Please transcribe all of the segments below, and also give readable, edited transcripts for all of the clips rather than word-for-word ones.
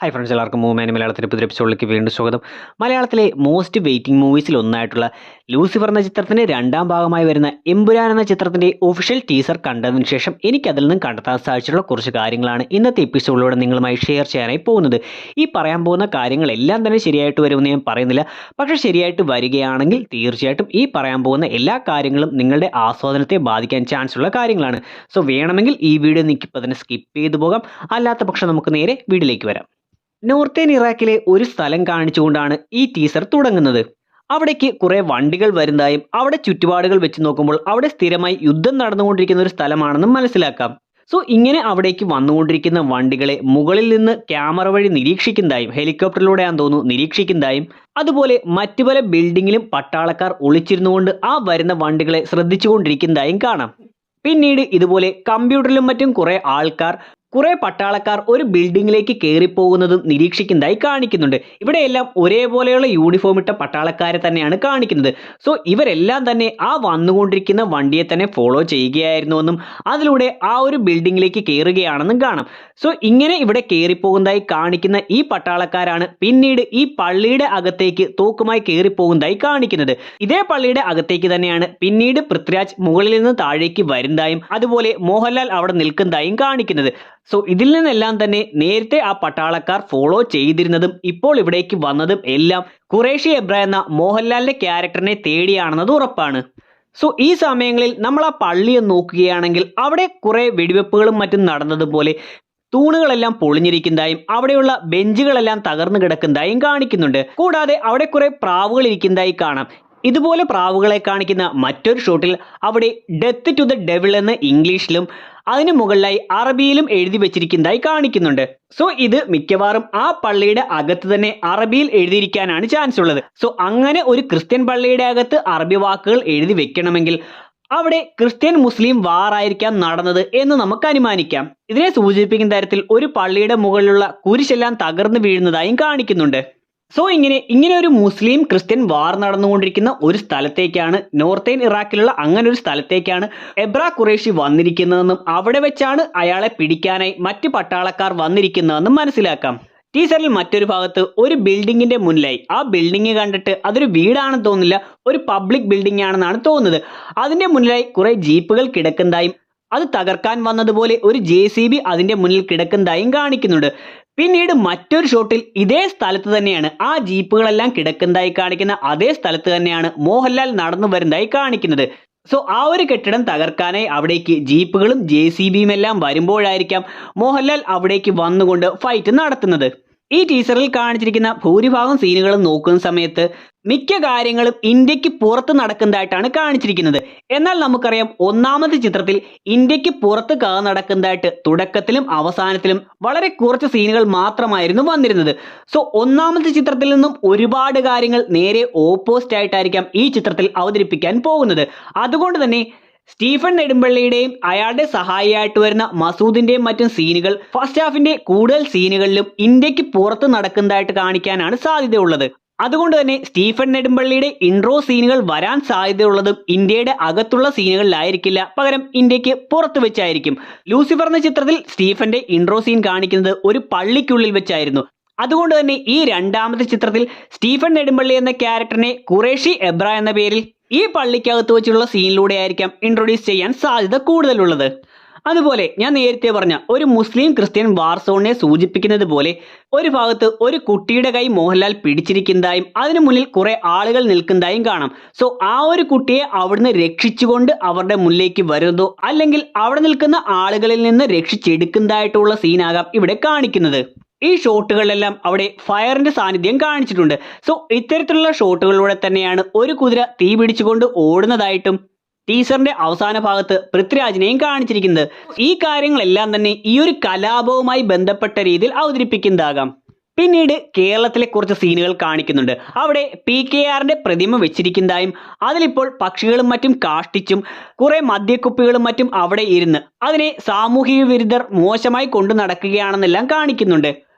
Hi friends, എല്ലാവർക്കും മൂവ്മാൻ മലയാളത്തിൻ്റെ പുതിയ എപ്പിസോഡിലേക്ക് വീണ്ടും സ്വാഗതം. മലയാളത്തിലെ മോസ്റ്റ് വെയിറ്റിംഗ് മൂവീസിൽ ഒന്നായിട്ടുള്ള ലൂസിഫർ എന്ന ചിത്രത്തിൻ്റെ രണ്ടാം ഭാഗമായി വരുന്ന എമ്പുരാൻ എന്ന ചിത്രത്തിൻ്റെ ഒഫീഷ്യൽ ടീസർ കണ്ടതിന് ശേഷം എനിക്കതിൽ നിന്നും കണ്ടെത്താൻ സാധിച്ചിട്ടുള്ള കുറച്ച് കാര്യങ്ങളാണ് ഇന്നത്തെ എപ്പിസോഡിലൂടെ നിങ്ങളുമായി ഷെയർ ചെയ്യാനായി പോകുന്നത്. ഈ പറയാൻ പോകുന്ന കാര്യങ്ങളെല്ലാം തന്നെ ശരിയായിട്ട് വരുമെന്ന് ഞാൻ പറയുന്നില്ല, പക്ഷേ ശരിയായിട്ട് വരികയാണെങ്കിൽ തീർച്ചയായിട്ടും ഈ പറയാൻ പോകുന്ന എല്ലാ കാര്യങ്ങളും നിങ്ങളുടെ ആസ്വാദനത്തെ ബാധിക്കാൻ ചാൻസ് ഉള്ള കാര്യങ്ങളാണ്. സോ വേണമെങ്കിൽ ഈ വീഡിയോ നിൽക്കിപ്പോൾ തന്നെ സ്കിപ്പ് ചെയ്തു പോകാം, അല്ലാത്ത പക്ഷം നമുക്ക് നേരെ വീഡിയോയിലേക്ക് വരാം. നോർത്തേൺ ഇറാഖിലെ ഒരു സ്ഥലം കാണിച്ചുകൊണ്ടാണ് ഈ ടീസർ തുടങ്ങുന്നത്. അവിടേക്ക് കുറെ വണ്ടികൾ വരുന്നതായും അവിടെ ചുറ്റുപാടുകൾ വെച്ച് നോക്കുമ്പോൾ അവിടെ സ്ഥിരമായി യുദ്ധം നടന്നുകൊണ്ടിരിക്കുന്ന ഒരു സ്ഥലമാണെന്നും മനസ്സിലാക്കാം. സോ ഇങ്ങനെ അവിടേക്ക് വന്നുകൊണ്ടിരിക്കുന്ന വണ്ടികളെ മുകളിൽ നിന്ന് ക്യാമറ വഴി നിരീക്ഷിക്കുന്നതായും, ഹെലികോപ്റ്ററിലൂടെയാണെന്ന് തോന്നുന്നു നിരീക്ഷിക്കുന്നതായും, അതുപോലെ മറ്റു പല ബിൽഡിങ്ങിലും പട്ടാളക്കാർ ഒളിച്ചിരുന്നുകൊണ്ട് ആ വരുന്ന വണ്ടികളെ ശ്രദ്ധിച്ചുകൊണ്ടിരിക്കുന്നതായും കാണാം. പിന്നീട് ഇതുപോലെ കമ്പ്യൂട്ടറിലും മറ്റും കുറെ പട്ടാളക്കാർ ഒരു ബിൽഡിങ്ങിലേക്ക് കയറിപ്പോകുന്നതും നിരീക്ഷിക്കുന്നതായി കാണിക്കുന്നുണ്ട്. ഇവിടെയെല്ലാം ഒരേപോലെയുള്ള യൂണിഫോം ഇട്ട പട്ടാളക്കാരെ തന്നെയാണ് കാണിക്കുന്നത്. സോ ഇവരെല്ലാം തന്നെ ആ വന്നുകൊണ്ടിരിക്കുന്ന വണ്ടിയെ തന്നെ ഫോളോ ചെയ്യുകയായിരുന്നുവെന്നും അതിലൂടെ ആ ഒരു ബിൽഡിങ്ങിലേക്ക് കയറുകയാണെന്നും കാണാം. സോ ഇങ്ങനെ ഇവിടെ കയറിപ്പോകുന്നതായി കാണിക്കുന്ന ഈ പട്ടാളക്കാരാണ് പിന്നീട് ഈ പള്ളിയുടെ അകത്തേക്ക് തോക്കുമായി കയറിപ്പോകുന്നതായി കാണിക്കുന്നത്. ഇതേ പള്ളിയുടെ അകത്തേക്ക് തന്നെയാണ് പിന്നീട് പൃഥ്വിരാജ് മുകളിൽ നിന്ന് താഴേക്ക് വരുന്നതായും അതുപോലെ മോഹൻലാൽ അവിടെ നിൽക്കുന്നതായും കാണിക്കുന്നത്. സോ ഇതിൽ നിന്നെല്ലാം തന്നെ നേരത്തെ ആ പട്ടാളക്കാർ ഫോളോ ചെയ്തിരുന്നതും ഇപ്പോൾ ഇവിടേക്ക് വന്നതും എല്ലാം ഖുറേഷി എബ്രാഹിം എന്ന മോഹൻലാലിന്റെ ക്യാരക്ടറിനെ തേടിയാണെന്നത് ഉറപ്പാണ്. സോ ഈ സമയങ്ങളിൽ നമ്മൾ ആ പള്ളിയെ നോക്കുകയാണെങ്കിൽ അവിടെ കുറെ വെടിവെപ്പുകളും മറ്റും നടന്നതുപോലെ തൂണുകളെല്ലാം പൊളിഞ്ഞിരിക്കുന്നതായും അവിടെയുള്ള ബെഞ്ചുകളെല്ലാം തകർന്നു കിടക്കുന്നതായും കാണിക്കുന്നുണ്ട്. കൂടാതെ അവിടെ കുറെ പ്രാവുകൾ ഇരിക്കുന്നതായി കാണാം. ഇതുപോലെ പ്രാവുകളെ കാണിക്കുന്ന മറ്റൊരു ഷോട്ടിൽ അവിടെ ഡെത്ത് ടു ദ ഡെവിൾ എന്ന് ഇംഗ്ലീഷിലും അതിന് മുകളിലായി അറബിയിലും എഴുതി വെച്ചിരിക്കുന്നതായി കാണിക്കുന്നുണ്ട്. സോ ഇത് മിക്കവാറും ആ പള്ളിയുടെ അകത്ത് തന്നെ അറബിയിൽ എഴുതിയിരിക്കാനാണ് ചാൻസ് ഉള്ളത്. സോ അങ്ങനെ ഒരു ക്രിസ്ത്യൻ പള്ളിയുടെ അകത്ത് അറബി വാക്കുകൾ എഴുതി വെക്കണമെങ്കിൽ അവിടെ ക്രിസ്ത്യൻ മുസ്ലിം വാർ ആയിരിക്കാം നടന്നത് എന്ന് നമുക്ക് അനുമാനിക്കാം. ഇതിനെ സൂചിപ്പിക്കുന്ന തരത്തിൽ ഒരു പള്ളിയുടെ മുകളിലുള്ള കുരിശെല്ലാം തകർന്നു വീഴുന്നതായും കാണിക്കുന്നുണ്ട്. സോ ഇങ്ങനെ ഒരു മുസ്ലിം ക്രിസ്ത്യൻ വാർ നടന്നുകൊണ്ടിരിക്കുന്ന ഒരു സ്ഥലത്തേക്കാണ്, നോർത്തേൺ ഇറാഖിലുള്ള അങ്ങനെ ഒരു സ്ഥലത്തേക്കാണ് എബ്രാ ഖുറേഷി വന്നിരിക്കുന്നതെന്നും അവിടെ വെച്ചാണ് അയാളെ പിടിക്കാനായി മറ്റ് പട്ടാളക്കാർ വന്നിരിക്കുന്നതെന്നും മനസ്സിലാക്കാം. ടീസറിൽ മറ്റൊരു ഭാഗത്ത് ഒരു ബിൽഡിങ്ങിന്റെ മുന്നിലായി, ആ ബിൽഡിംഗ് കണ്ടിട്ട് അതൊരു വീടാണെന്ന് തോന്നില്ല, ഒരു പബ്ലിക് ബിൽഡിംഗ് ആണെന്നാണ് തോന്നുന്നത്. അതിന്റെ മുന്നിലായി കുറെ ജീപ്പുകൾ കിടക്കുന്നതായും അത് തകർക്കാൻ വന്നതുപോലെ ഒരു JCB അതിന്റെ മുന്നിൽ കിടക്കുന്നതായും കാണിക്കുന്നുണ്ട്. പിന്നീട് മറ്റൊരു ഷോട്ടിൽ ഇതേ സ്ഥലത്ത് തന്നെയാണ്, ആ ജീപ്പുകളെല്ലാം കിടക്കുന്നതായി കാണിക്കുന്ന അതേ സ്ഥലത്ത് തന്നെയാണ് മോഹൻലാൽ നടന്നു വരുന്നതായി കാണിക്കുന്നത്. സോ ആ ഒരു കെട്ടിടം തകർക്കാനായി അവിടേക്ക് ജീപ്പുകളും JCBയും എല്ലാം വരുമ്പോഴായിരിക്കാം മോഹൻലാൽ അവിടേക്ക് വന്നുകൊണ്ട് ഫൈറ്റ് നടത്തുന്നത്. ഈ ടീസറിൽ കാണിച്ചിരിക്കുന്ന ഭൂരിഭാഗം സീനുകളും നോക്കുന്ന സമയത്ത് മിക്ക കാര്യങ്ങളും ഇന്ത്യക്ക് പുറത്ത് നടക്കുന്നതായിട്ടാണ് കാണിച്ചിരിക്കുന്നത്. എന്നാൽ നമുക്കറിയാം ഒന്നാമത്തെ ചിത്രത്തിൽ ഇന്ത്യക്ക് പുറത്ത് കഥ നടക്കുന്നതായിട്ട് തുടക്കത്തിലും അവസാനത്തിലും വളരെ കുറച്ച് സീനുകൾ മാത്രമായിരുന്നു വന്നിരുന്നത്. സോ ഒന്നാമത്തെ ചിത്രത്തിൽ നിന്നും ഒരുപാട് കാര്യങ്ങൾ നേരെ ഓപ്പോസിറ്റ് ആയിട്ടായിരിക്കാം ഈ ചിത്രത്തിൽ അവതരിപ്പിക്കാൻ പോകുന്നത്. അതുകൊണ്ട് തന്നെ സ്റ്റീഫൻ നെടുമ്പള്ളിയുടെയും അയാളുടെ സഹായിയായിട്ട് വരുന്ന മസൂദിന്റെയും മറ്റും സീനുകൾ ഫസ്റ്റ് ഹാഫിന്റെ കൂടുതൽ സീനുകളിലും ഇന്ത്യക്ക് പുറത്ത് നടക്കുന്നതായിട്ട് കാണിക്കാനാണ് സാധ്യതയുള്ളത്. അതുകൊണ്ട് തന്നെ സ്റ്റീഫൻ നെടുമ്പള്ളിയുടെ ഇൻട്രോ സീനുകൾ വരാൻ സാധ്യതയുള്ളതും ഇന്ത്യയുടെ അകത്തുള്ള സീനുകളിലായിരിക്കില്ല, പകരം ഇന്ത്യക്ക് പുറത്ത് വെച്ചായിരിക്കും. ലൂസിഫർ എന്ന ചിത്രത്തിൽ സ്റ്റീഫന്റെ ഇൻട്രോ സീൻ കാണിക്കുന്നത് ഒരു പള്ളിക്കുള്ളിൽ വെച്ചായിരുന്നു. അതുകൊണ്ട് തന്നെ ഈ രണ്ടാമത്തെ ചിത്രത്തിൽ സ്റ്റീഫൻ നെടുമ്പള്ളി എന്ന ക്യാരക്ടറിനെ ഖുറേഷി എബ്രാ എന്ന പേരിൽ ഈ പള്ളിക്കകത്ത് വെച്ചുള്ള സീനിലൂടെ ആയിരിക്കാം ഇൻട്രൊഡ്യൂസ് ചെയ്യാൻ സാധ്യത കൂടുതലുള്ളത്. അതുപോലെ ഞാൻ നേരത്തെ പറഞ്ഞ ഒരു മുസ്ലിം ക്രിസ്ത്യൻ വാർ സോണിനെ സൂചിപ്പിക്കുന്നത് പോലെ ഒരു ഭാഗത്ത് ഒരു കുട്ടിയുടെ കൈ മോഹൻലാൽ പിടിച്ചിരിക്കുന്നതായും അതിനു മുന്നിൽ കുറെ ആളുകൾ നിൽക്കുന്നതായും കാണാം. സോ ആ ഒരു കുട്ടിയെ അവിടുന്ന് രക്ഷിച്ചുകൊണ്ട് അവരുടെ മുന്നിലേക്ക് വരുന്നതോ അല്ലെങ്കിൽ അവിടെ നിൽക്കുന്ന ആളുകളിൽ നിന്ന് രക്ഷിച്ചെടുക്കുന്നതായിട്ടുള്ള സീനാകാം ഇവിടെ കാണിക്കുന്നത്. ഈ ഷോട്ടുകളിലെല്ലാം അവിടെ ഫയറിന്റെ സാന്നിധ്യം കാണിച്ചിട്ടുണ്ട്. സോ ഇത്തരത്തിലുള്ള ഷോട്ടുകളിലൂടെ തന്നെയാണ് ഒരു കുതിര തീ പിടിച്ചുകൊണ്ട് ഓടുന്നതായിട്ടും ടീസറിന്റെ അവസാന ഭാഗത്ത് പൃഥ്വിരാജിനെയും കാണിച്ചിരിക്കുന്നത്. ഈ കാര്യങ്ങളെല്ലാം തന്നെ ഈ ഒരു കലാപവുമായി ബന്ധപ്പെട്ട രീതിയിൽ അവതരിപ്പിക്കുന്നതാകാം. പിന്നീട് കേരളത്തിലെ കുറച്ച് സീനുകൾ കാണിക്കുന്നുണ്ട്. അവിടെ PKRന്റെ പ്രതിമ വെച്ചിരിക്കുന്നതായും അതിലിപ്പോൾ പക്ഷികളും മറ്റും കാഷ്ടിച്ചും കുറെ മദ്യക്കുപ്പികളും മറ്റും അവിടെ ഇരുന്ന് അതിനെ സാമൂഹിക വിരുദ്ധർ മോശമായി കൊണ്ടു നടക്കുകയാണെന്നെല്ലാം കാണിക്കുന്നുണ്ട്.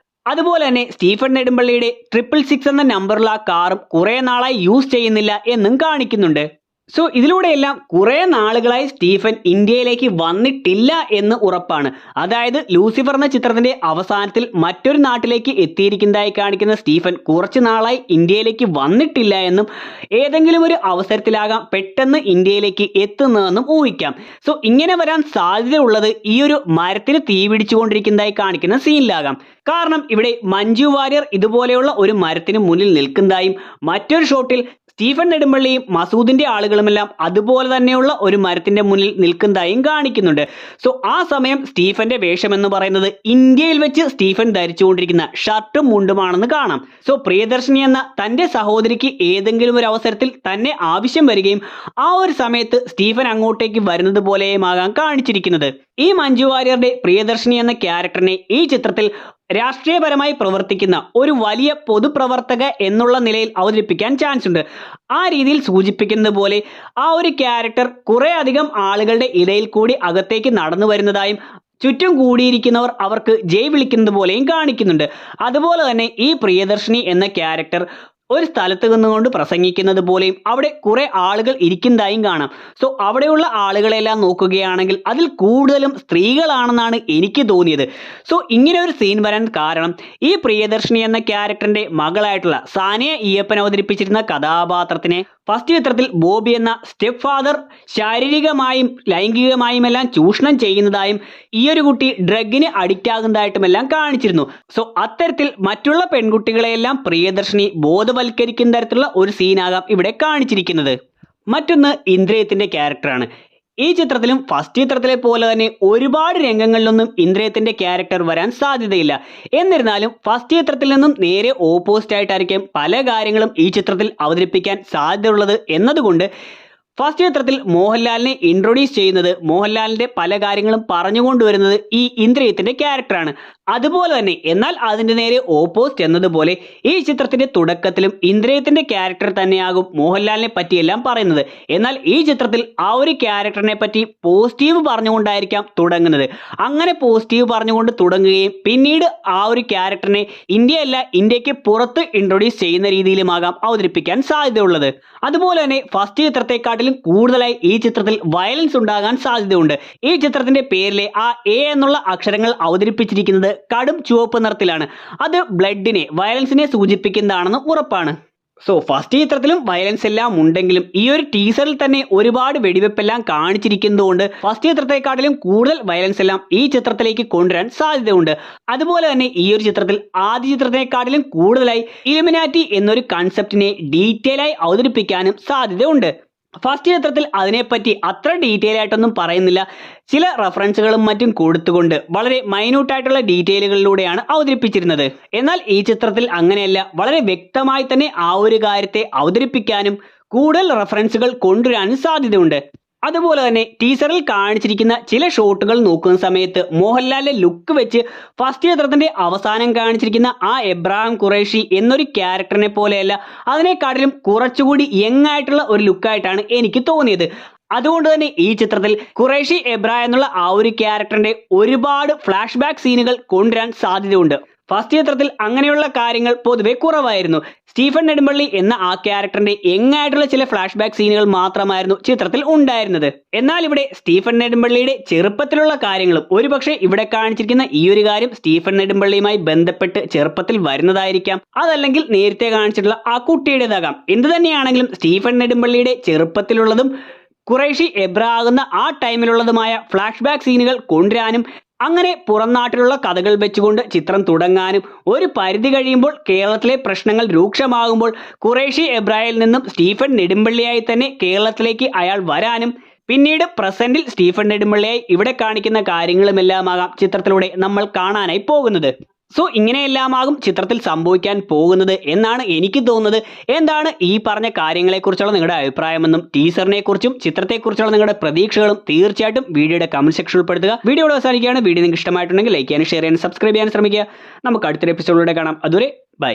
അതുപോലെ തന്നെ സ്റ്റീഫൻ നെടുമ്പള്ളിയുടെ 666 എന്ന നമ്പറുള്ള കാറും കുറെ നാളായി യൂസ് ചെയ്യുന്നില്ല എന്നും കാണിക്കുന്നുണ്ട്. സോ ഇതിലൂടെയെല്ലാം കുറെ നാളുകളായി സ്റ്റീഫൻ ഇന്ത്യയിലേക്ക് വന്നിട്ടില്ല എന്ന് ഉറപ്പാണ്. അതായത് ലൂസിഫർ എന്ന ചിത്രത്തിന്റെ അവസാനത്തിൽ മറ്റൊരു നാട്ടിലേക്ക് എത്തിയിരിക്കുന്നതായി കാണിക്കുന്ന സ്റ്റീഫൻ കുറച്ചു നാളായി ഇന്ത്യയിലേക്ക് വന്നിട്ടില്ല എന്നും ഏതെങ്കിലും ഒരു അവസരത്തിലാകാം പെട്ടെന്ന് ഇന്ത്യയിലേക്ക് എത്തുന്നതെന്നും ഊഹിക്കാം. സോ ഇങ്ങനെ വരാൻ സാധ്യതയുള്ളത് ഈ ഒരു മരത്തിന് തീ പിടിച്ചുകൊണ്ടിരിക്കുന്നതായി കാണിക്കുന്ന സീനിലാകാം. കാരണം ഇവിടെ മഞ്ജു വാര്യർ ഇതുപോലെയുള്ള ഒരു മരത്തിന് മുന്നിൽ നിൽക്കുന്നതായും മറ്റൊരു ഷോട്ടിൽ സ്റ്റീഫൻ നെടുമ്പള്ളിയും മസൂദിന്റെ ആളുകളുമെല്ലാം അതുപോലെ തന്നെയുള്ള ഒരു മരത്തിന്റെ മുന്നിൽ നിൽക്കുന്നതായും കാണിക്കുന്നുണ്ട്. സോ ആ സമയം സ്റ്റീഫന്റെ വേഷം എന്ന് പറയുന്നത് ഇന്ത്യയിൽ വെച്ച് സ്റ്റീഫൻ ധരിച്ചുകൊണ്ടിരിക്കുന്ന ഷർട്ടും മുണ്ടുമാണെന്ന് കാണാം. സോ പ്രിയദർശിനി എന്ന തന്റെ സഹോദരിക്ക് ഏതെങ്കിലും ഒരു അവസരത്തിൽ തന്നെ ആവശ്യം വരികയും ആ ഒരു സമയത്ത് സ്റ്റീഫൻ അങ്ങോട്ടേക്ക് വരുന്നത് പോലെയുമാകാം കാണിച്ചിരിക്കുന്നത്. ഈ മഞ്ജു വാര്യറുടെ പ്രിയദർശിനി എന്ന ക്യാരക്ടറിനെ ഈ ചിത്രത്തിൽ രാഷ്ട്രീയപരമായി പ്രവർത്തിക്കുന്ന ഒരു വലിയ പൊതുപ്രവർത്തക എന്നുള്ള നിലയിൽ അവതരിപ്പിക്കാൻ ചാൻസ് ഉണ്ട്. ആ രീതിയിൽ സൂചിപ്പിക്കുന്നത് പോലെ ആ ഒരു ക്യാരക്ടർ കുറെ അധികം ആളുകളുടെ ഇടയിൽ കൂടി അകത്തേക്ക് നടന്നു വരുന്നതായും ചുറ്റും കൂടിയിരിക്കുന്നവർ അവർക്ക് ജയ് വിളിക്കുന്നത് പോലെയും കാണിക്കുന്നുണ്ട്. അതുപോലെ തന്നെ ഈ പ്രിയദർശിനി എന്ന ക്യാരക്ടർ ഒരു സ്ഥലത്ത് നിന്നുകൊണ്ട് പ്രസംഗിക്കുന്നത് പോലെയും അവിടെ കുറെ ആളുകൾ ഇരിക്കുന്നതായും കാണാം. സോ അവിടെയുള്ള ആളുകളെല്ലാം നോക്കുകയാണെങ്കിൽ അതിൽ കൂടുതലും സ്ത്രീകളാണെന്നാണ് എനിക്ക് തോന്നിയത്. സോ ഇങ്ങനെ ഒരു സീൻ വരാൻ കാരണം ഈ പ്രിയദർശിനി എന്ന ക്യാരക്ടറിന്റെ മകളായിട്ടുള്ള സാനിയ ഈയപ്പൻ അവതരിപ്പിച്ചിരുന്ന കഥാപാത്രത്തിനെ ഫസ്റ്റ് ചിത്രത്തിൽ ബോബി എന്ന സ്റ്റെപ്പ് ഫാദർ ശാരീരികമായും ലൈംഗികമായും എല്ലാം ചൂഷണം ചെയ്യുന്നതായും ഈ ഒരു കുട്ടി ഡ്രഗിന് അഡിക്റ്റ് ആകുന്നതായിട്ടുമെല്ലാം കാണിച്ചിരുന്നു. സോ അത്തരത്തിൽ മറ്റുള്ള പെൺകുട്ടികളെയെല്ലാം പ്രിയദർശിനി ബോധവൽക്കരിക്കുന്ന തരത്തിലുള്ള ഒരു സീനാകാം ഇവിടെ കാണിച്ചിരിക്കുന്നത്. മറ്റൊന്ന് ഇന്ദ്രിയത്തിന്റെ ക്യാരക്ടറാണ്. ഈ ചിത്രത്തിലും ഫസ്റ്റ് ചിത്രത്തിലെ പോലെ തന്നെ ഒരുപാട് രംഗങ്ങളിലൊന്നും ഇന്ദ്രിയത്തിന്റെ ക്യാരക്ടർ വരാൻ സാധ്യതയില്ല. എന്നിരുന്നാലും ഫസ്റ്റ് ചിത്രത്തിൽ നിന്നും നേരെ ഓപ്പോസിറ്റ് ആയിട്ടായിരിക്കും പല കാര്യങ്ങളും ഈ ചിത്രത്തിൽ അവതരിപ്പിക്കാൻ സാധ്യതയുള്ളത് എന്നതുകൊണ്ട് ഫസ്റ്റ് ചിത്രത്തിൽ മോഹൻലാലിനെ ഇൻട്രൊഡ്യൂസ് ചെയ്യുന്നത് മോഹൻലാലിന്റെ പല കാര്യങ്ങളും പറഞ്ഞുകൊണ്ടുവരുന്നത് ഈ ഇന്ദ്രിയത്തിന്റെ ക്യാരക്ടറാണ്. അതുപോലെ തന്നെ എന്നാൽ അതിന്റെ നേരെ ഓപ്പോസിറ്റ് എന്നതുപോലെ ഈ ചിത്രത്തിന്റെ തുടക്കത്തിലും ഇന്ദ്രിയത്തിന്റെ ക്യാരക്ടർ തന്നെയാകും മോഹൻലാലിനെ പറ്റിയെല്ലാം പറയുന്നത്. എന്നാൽ ഈ ചിത്രത്തിൽ ആ ഒരു ക്യാരക്ടറിനെ പറ്റി പോസിറ്റീവ് പറഞ്ഞുകൊണ്ടായിരിക്കാം തുടങ്ങുന്നത്. അങ്ങനെ പോസിറ്റീവ് പറഞ്ഞുകൊണ്ട് തുടങ്ങുകയും പിന്നീട് ആ ഒരു ക്യാരക്ടറിനെ ഇന്ത്യയല്ല ഇന്ത്യക്ക് പുറത്ത് ഇൻട്രൊഡ്യൂസ് ചെയ്യുന്ന രീതിയിലുമാകാം അവതരിപ്പിക്കാൻ സാധ്യതയുള്ളത്. അതുപോലെ തന്നെ ഫസ്റ്റ് ചിത്രത്തെക്കാട്ടിലും കൂടുതലായി ഈ ചിത്രത്തിൽ വയലൻസ് ഉണ്ടാകാൻ സാധ്യതയുണ്ട്. ഈ ചിത്രത്തിന്റെ പേരിലെ ആ എ എന്നുള്ള അക്ഷരങ്ങൾ അവതരിപ്പിച്ചിരിക്കുന്നത് കടും ചുവപ്പ് നിറത്തിലാണ്. അത് ബ്ലഡിനെ വയലൻസിനെ സൂചിപ്പിക്കുന്നതാണെന്ന് ഉറപ്പാണ്. സോ ഫസ്റ്റ് ചിത്രത്തിലും വയലൻസ് എല്ലാം ഉണ്ടെങ്കിലും ഈ ഒരു ടീസറിൽ തന്നെ ഒരുപാട് വെടിവെപ്പെല്ലാം കാണിച്ചിരിക്കുന്നതുകൊണ്ട് ഫസ്റ്റ് ചിത്രത്തെക്കാട്ടിലും കൂടുതൽ വയലൻസ് എല്ലാം ഈ ചിത്രത്തിലേക്ക് കൊണ്ടുവരാൻ സാധ്യതയുണ്ട്. അതുപോലെ തന്നെ ഈ ഒരു ചിത്രത്തിൽ ആദ്യ ചിത്രത്തെക്കാട്ടിലും കൂടുതലായി ഇലുമിനാറ്റി എന്നൊരു കൺസെപ്റ്റിനെ ഡീറ്റെയിൽ ആയി അവതരിപ്പിക്കാനും സാധ്യതയുണ്ട്. ഫസ്റ്റ് ചിത്രത്തിൽ അതിനെപ്പറ്റി അത്ര ഡീറ്റെയിൽ ആയിട്ടൊന്നും പറയുന്നില്ല. ചില റെഫറൻസുകളും മറ്റും കൊടുത്തുകൊണ്ട് വളരെ മൈന്യൂട്ടായിട്ടുള്ള ഡീറ്റെയിലുകളിലൂടെയാണ് അവതരിപ്പിച്ചിരുന്നത്. എന്നാൽ ഈ ചിത്രത്തിൽ അങ്ങനെയല്ല, വളരെ വ്യക്തമായി തന്നെ ആ ഒരു കാര്യത്തെ അവതരിപ്പിക്കാനും കൂടുതൽ റെഫറൻസുകൾ കൊണ്ടുവരാനും സാധ്യതയുണ്ട്. അതുപോലെ തന്നെ ടീസറിൽ കാണിച്ചിരിക്കുന്ന ചില ഷോട്ടുകൾ നോക്കുന്ന സമയത്ത് മോഹൻലാലിന്റെ ലുക്ക് വെച്ച് ഫസ്റ്റ് ചിത്രത്തിന്റെ അവസാനം കാണിച്ചിരിക്കുന്ന ആ എബ്രാഹിം ഖുറൈഷി എന്നൊരു ക്യാരക്ടറിനെ പോലെയല്ല, അതിനെക്കാട്ടിലും കുറച്ചുകൂടി യങ് ആയിട്ടുള്ള ഒരു ലുക്കായിട്ടാണ് എനിക്ക് തോന്നിയത്. അതുകൊണ്ട് തന്നെ ഈ ചിത്രത്തിൽ ഖുറൈഷി എബ്രാഹിം എന്നുള്ള ആ ഒരു ക്യാരക്ടറിന്റെ ഒരുപാട് ഫ്ലാഷ് ബാക്ക് സീനുകൾ കൊണ്ടുവരാൻ സാധ്യതയുണ്ട്. ഫസ്റ്റ് ചിത്രത്തിൽ അങ്ങനെയുള്ള കാര്യങ്ങൾ പൊതുവെ കുറവായിരുന്നു. സ്റ്റീഫൻ നെടുമ്പള്ളി എന്ന ആ ക്യാരക്ടറിന്റെ യങ് ആയിട്ടുള്ള ചില ഫ്ലാഷ് ബാക്ക് സീനുകൾ മാത്രമായിരുന്നു ചിത്രത്തിൽ ഉണ്ടായിരുന്നത്. എന്നാൽ ഇവിടെ സ്റ്റീഫൻ നെടുമ്പള്ളിയുടെ ചെറുപ്പത്തിലുള്ള കാര്യങ്ങളും ഒരുപക്ഷെ ഇവിടെ കാണിച്ചിരിക്കുന്ന ഈ ഒരു കാര്യം സ്റ്റീഫൻ നെടുമ്പള്ളിയുമായി ബന്ധപ്പെട്ട് ചെറുപ്പത്തിൽ വരുന്നതായിരിക്കാം, അതല്ലെങ്കിൽ നേരത്തെ കാണിച്ചിട്ടുള്ള ആ കുട്ടിയുടേതാകാം. എന്തു തന്നെയാണെങ്കിലും സ്റ്റീഫൻ നെടുമ്പള്ളിയുടെ ചെറുപ്പത്തിലുള്ളതും ഖുറൈഷി എബ്ര ആകുന്ന ആ ടൈമിലുള്ളതുമായ ഫ്ലാഷ് ബാക്ക് സീനുകൾ കൊണ്ടുവരാനും അങ്ങനെ പുറം നാട്ടിലുള്ള കഥകൾ വെച്ചുകൊണ്ട് ചിത്രം തുടങ്ങാനും ഒരു പരിധി കഴിയുമ്പോൾ കേരളത്തിലെ പ്രശ്നങ്ങൾ രൂക്ഷമാകുമ്പോൾ ഖുറൈഷി എബ്രായിൽ നിന്നും സ്റ്റീഫൻ നെടുമ്പള്ളിയായി തന്നെ കേരളത്തിലേക്ക് അയാൾ വരാനും പിന്നീട് പ്രസന്റിൽ സ്റ്റീഫൻ നെടുമ്പള്ളിയായി ഇവിടെ കാണിക്കുന്ന കാര്യങ്ങളുമെല്ലാമാകാം ചിത്രത്തിലൂടെ നമ്മൾ കാണാനായി പോകുന്നത്. സോ ഇങ്ങനെയെല്ലാമാകും ചിത്രത്തിൽ സംഭവിക്കാൻ പോകുന്നത് എന്നാണ് എനിക്ക് തോന്നുന്നത്. എന്താണ് ഈ പറഞ്ഞ കാര്യങ്ങളെക്കുറിച്ചുള്ള നിങ്ങളുടെ അഭിപ്രായമെന്നും ടീസറിനെ കുറിച്ചും ചിത്രത്തെക്കുറിച്ചുള്ള നിങ്ങളുടെ പ്രതീക്ഷകളും തീർച്ചയായിട്ടും വീഡിയോയുടെ കമന്റ് സെക്ഷനിൽ ഉൾപ്പെടുത്തുക. വീഡിയോ അവസാനിക്കുകയാണ്. വീഡിയോ നിങ്ങൾക്ക് ഇഷ്ടമായിട്ടുണ്ടെങ്കിൽ ലൈക്ക് ചെയ്യാനും ഷെയർ ചെയ്യാനും സബ്സ്ക്രൈബ് ചെയ്യാനും ശ്രമിക്കുക. നമുക്ക് അടുത്തൊരു എപ്പിസോഡിലൂടെ കാണാം. അതുവരെ ബൈ.